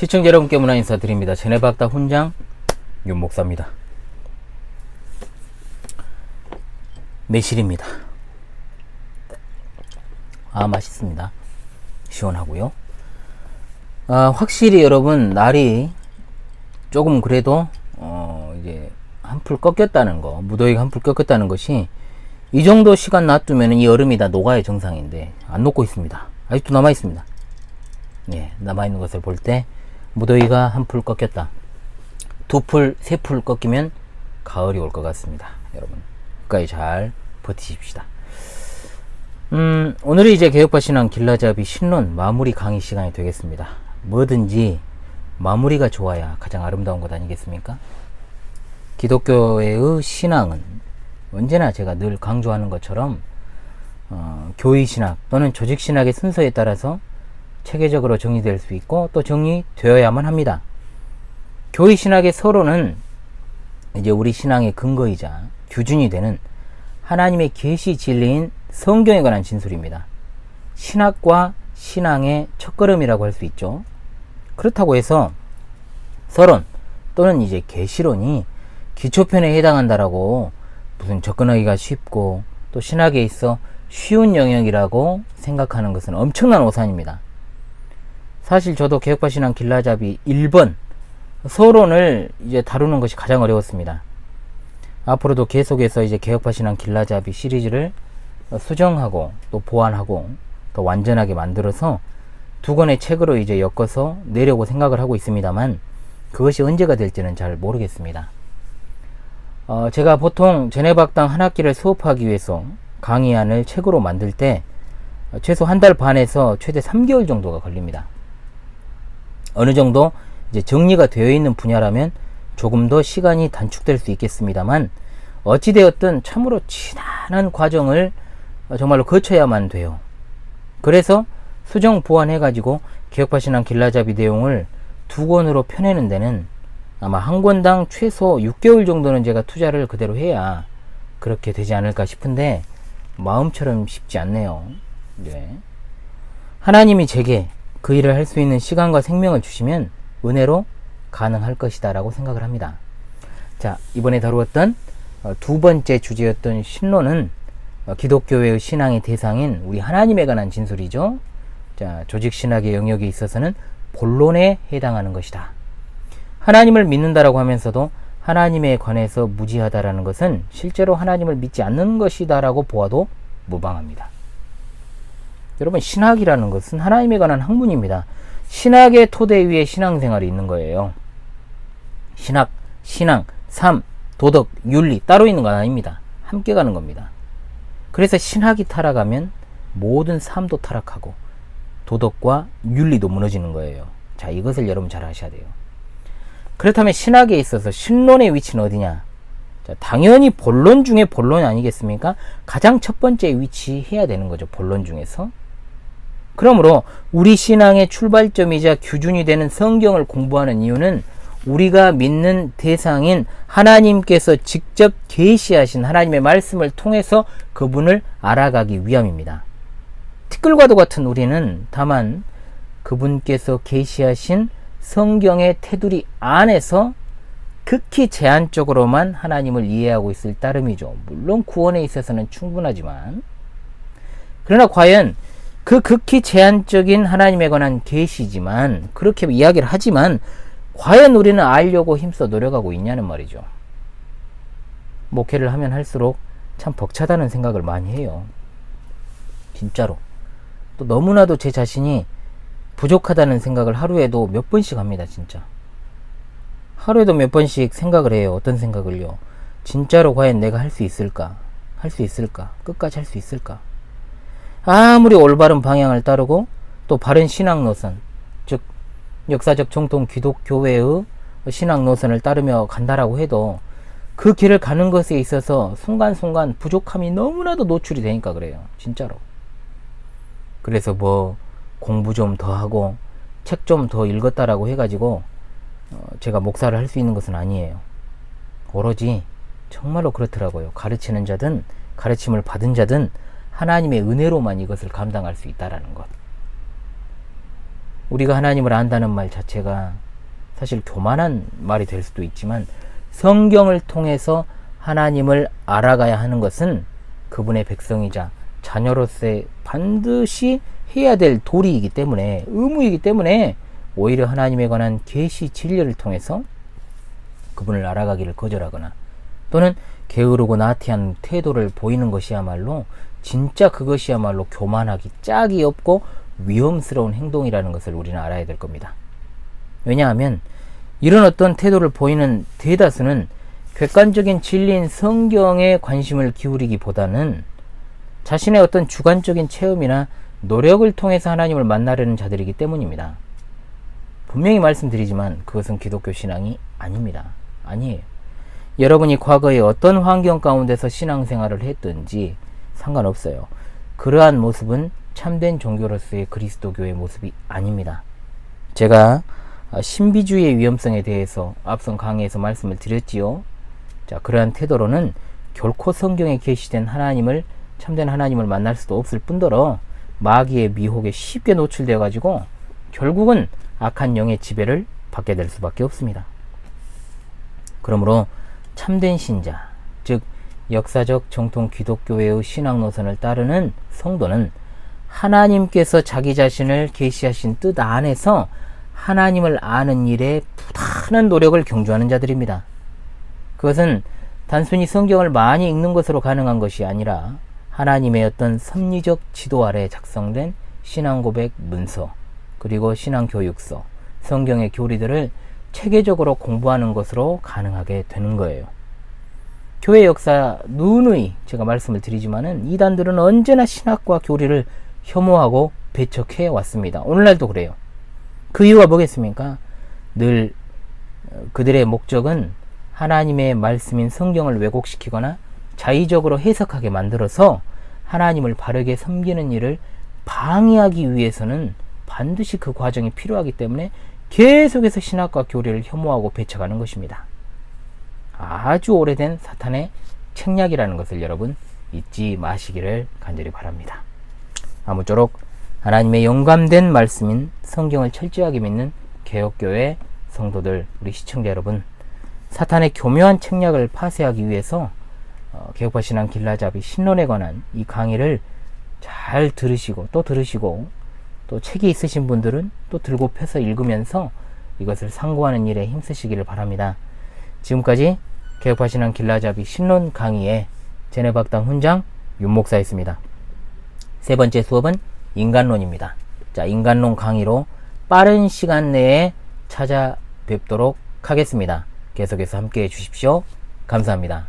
시청자 여러분께 문화 인사드립니다. 제네박다 훈장 윤목사입니다. 매실입니다. 맛있습니다. 시원하고요. 확실히 여러분 날이 조금 그래도 이제 한풀 꺾였다는 거, 무더위가 한풀 꺾였다는 것이 이 정도 시간 놔두면 이 얼음이 다 녹아야 정상인데 안 녹고 있습니다. 아직도 남아 있습니다. 예, 남아 있는 것을 볼 때 무더위가 한풀 꺾였다. 두 풀, 세 풀 꺾이면 가을이 올 것 같습니다. 여러분 끝까지 잘 버티십시다. 오늘이 이제 개혁파 신앙 길라잡이 신론 마무리 강의 시간이 되겠습니다. 뭐든지 마무리가 좋아야 가장 아름다운 것 아니겠습니까? 기독교의 신앙은 언제나 제가 늘 강조하는 것처럼 교의 신학 또는 조직 신학의 순서에 따라서 체계적으로 정리될 수 있고 또 정리되어야만 합니다. 교의 신학의 서론은 이제 우리 신앙의 근거이자 규준이 되는 하나님의 계시 진리인 성경에 관한 진술입니다. 신학과 신앙의 첫걸음이라고 할 수 있죠. 그렇다고 해서 서론 또는 이제 계시론이 기초편에 해당한다라고 무슨 접근하기가 쉽고 또 신학에 있어 쉬운 영역이라고 생각하는 것은 엄청난 오산입니다. 사실 저도 개혁파 신앙 길라잡이 1번 서론을 이제 다루는 것이 가장 어려웠습니다. 앞으로도 계속해서 이제 개혁파 신앙 길라잡이 시리즈를 수정하고 또 보완하고 더 완전하게 만들어서 두 권의 책으로 이제 엮어서 내려고 생각을 하고 있습니다만 그것이 언제가 될지는 잘 모르겠습니다. 제가 보통 제네박당 한 학기를 수업하기 위해서 강의안을 책으로 만들 때 최소 한 달 반에서 최대 3개월 정도가 걸립니다. 어느 정도 이제 정리가 되어 있는 분야라면 조금 더 시간이 단축될 수 있겠습니다만 어찌되었든 참으로 지난한 과정을 정말로 거쳐야만 돼요. 그래서 수정 보완해 가지고 개혁파 신앙 길라잡이 내용을 두 권으로 펴내는 데는 아마 한 권당 최소 6개월 정도는 제가 투자를 그대로 해야 그렇게 되지 않을까 싶은데 마음처럼 쉽지 않네요. 네. 하나님이 제게 그 일을 할 수 있는 시간과 생명을 주시면 은혜로 가능할 것이다 라고 생각을 합니다. 자, 이번에 다루었던 두 번째 주제였던 신론은 기독교의 신앙의 대상인 우리 하나님에 관한 진술이죠. 자, 조직신학의 영역에 있어서는 본론에 해당하는 것이다. 하나님을 믿는다라고 하면서도 하나님에 관해서 무지하다라는 것은 실제로 하나님을 믿지 않는 것이다 라고 보아도 무방합니다. 여러분, 신학이라는 것은 하나님에 관한 학문입니다. 신학의 토대 위에 신앙생활이 있는 거예요. 신학, 신앙, 삶, 도덕, 윤리 따로 있는 건 아닙니다. 함께 가는 겁니다. 그래서 신학이 타락하면 모든 삶도 타락하고 도덕과 윤리도 무너지는 거예요. 자, 이것을 여러분 잘 아셔야 돼요. 그렇다면 신학에 있어서 신론의 위치는 어디냐? 자, 당연히 본론 중에 본론이 아니겠습니까? 가장 첫 번째 위치해야 되는 거죠. 본론 중에서. 그러므로 우리 신앙의 출발점이자 규준이 되는 성경을 공부하는 이유는 우리가 믿는 대상인 하나님께서 직접 계시하신 하나님의 말씀을 통해서 그분을 알아가기 위함입니다. 티끌과도 같은 우리는 다만 그분께서 계시하신 성경의 테두리 안에서 극히 제한적으로만 하나님을 이해하고 있을 따름이죠. 물론 구원에 있어서는 충분하지만 그러나 과연 그 극히 제한적인 하나님에 관한 계시지만 그렇게 이야기를 하지만 과연 우리는 알려고 힘써 노력하고 있냐는 말이죠. 목회를 하면 할수록 참 벅차다는 생각을 많이 해요. 진짜로. 또 너무나도 제 자신이 부족하다는 생각을 하루에도 몇 번씩 합니다. 진짜. 하루에도 몇 번씩 생각을 해요. 어떤 생각을요? 진짜로 과연 내가 할 수 있을까? 할 수 있을까? 끝까지 할 수 있을까? 아무리 올바른 방향을 따르고 또 바른 신앙 노선, 즉 역사적 정통 기독교회의 신앙 노선을 따르며 간다라고 해도 그 길을 가는 것에 있어서 순간순간 부족함이 너무나도 노출이 되니까 그래요. 진짜로. 그래서 뭐 공부 좀 더 하고 책 좀 더 읽었다라고 해가지고 제가 목사를 할 수 있는 것은 아니에요. 오로지 정말로 그렇더라고요. 가르치는 자든 가르침을 받은 자든 하나님의 은혜로만 이것을 감당할 수 있다라는 것. 우리가 하나님을 안다는 말 자체가 사실 교만한 말이 될 수도 있지만, 성경을 통해서 하나님을 알아가야 하는 것은 그분의 백성이자 자녀로서의 반드시 해야 될 도리이기 때문에, 의무이기 때문에 오히려 하나님에 관한 계시 진리를 통해서 그분을 알아가기를 거절하거나 또는 게으르고 나태한 태도를 보이는 것이야말로, 진짜 그것이야말로 교만하기 짝이 없고 위험스러운 행동이라는 것을 우리는 알아야 될 겁니다. 왜냐하면 이런 어떤 태도를 보이는 대다수는 객관적인 진리인 성경에 관심을 기울이기보다는 자신의 어떤 주관적인 체험이나 노력을 통해서 하나님을 만나려는 자들이기 때문입니다. 분명히 말씀드리지만 그것은 기독교 신앙이 아닙니다. 아니에요. 여러분이 과거에 어떤 환경 가운데서 신앙생활을 했든지 상관없어요. 그러한 모습은 참된 종교로서의 그리스도교의 모습이 아닙니다. 제가 신비주의의 위험성에 대해서 앞선 강의에서 말씀을 드렸지요. 자, 그러한 태도로는 결코 성경에 계시된 하나님을, 참된 하나님을 만날 수도 없을 뿐더러 마귀의 미혹에 쉽게 노출되어 가지고 결국은 악한 영의 지배를 받게 될 수밖에 없습니다. 그러므로 참된 신자, 즉 역사적 정통 기독교회의 신앙 노선을 따르는 성도는 하나님께서 자기 자신을 계시하신 뜻 안에서 하나님을 아는 일에 부단한 노력을 경주하는 자들입니다. 그것은 단순히 성경을 많이 읽는 것으로 가능한 것이 아니라 하나님의 어떤 섭리적 지도 아래 작성된 신앙고백 문서, 그리고 신앙교육서, 성경의 교리들을 체계적으로 공부하는 것으로 가능하게 되는 거예요. 교회 역사 누누이 제가 말씀을 드리지만은 이단들은 언제나 신학과 교리를 혐오하고 배척해 왔습니다. 오늘날도 그래요. 그 이유가 뭐겠습니까? 늘 그들의 목적은 하나님의 말씀인 성경을 왜곡시키거나 자의적으로 해석하게 만들어서 하나님을 바르게 섬기는 일을 방해하기 위해서는 반드시 그 과정이 필요하기 때문에 계속해서 신학과 교리를 혐오하고 배척하는 것입니다. 아주 오래된 사탄의 책략이라는 것을 여러분 잊지 마시기를 간절히 바랍니다. 아무쪼록 하나님의 영감된 말씀인 성경을 철저하게 믿는 개혁교회 성도들, 우리 시청자 여러분, 사탄의 교묘한 책략을 파쇄하기 위해서 개혁파 신앙 길라잡이 신론에 관한 이 강의를 잘 들으시고 또 책이 있으신 분들은 또 들고 펴서 읽으면서 이것을 상고하는 일에 힘쓰시기를 바랍니다. 지금까지 개혁파 신앙 길라잡이 신론 강의의 제네박당 훈장 윤목사였습니다. 세 번째 수업은 인간론입니다. 자, 인간론 강의로 빠른 시간 내에 찾아뵙도록 하겠습니다. 계속해서 함께 해 주십시오. 감사합니다.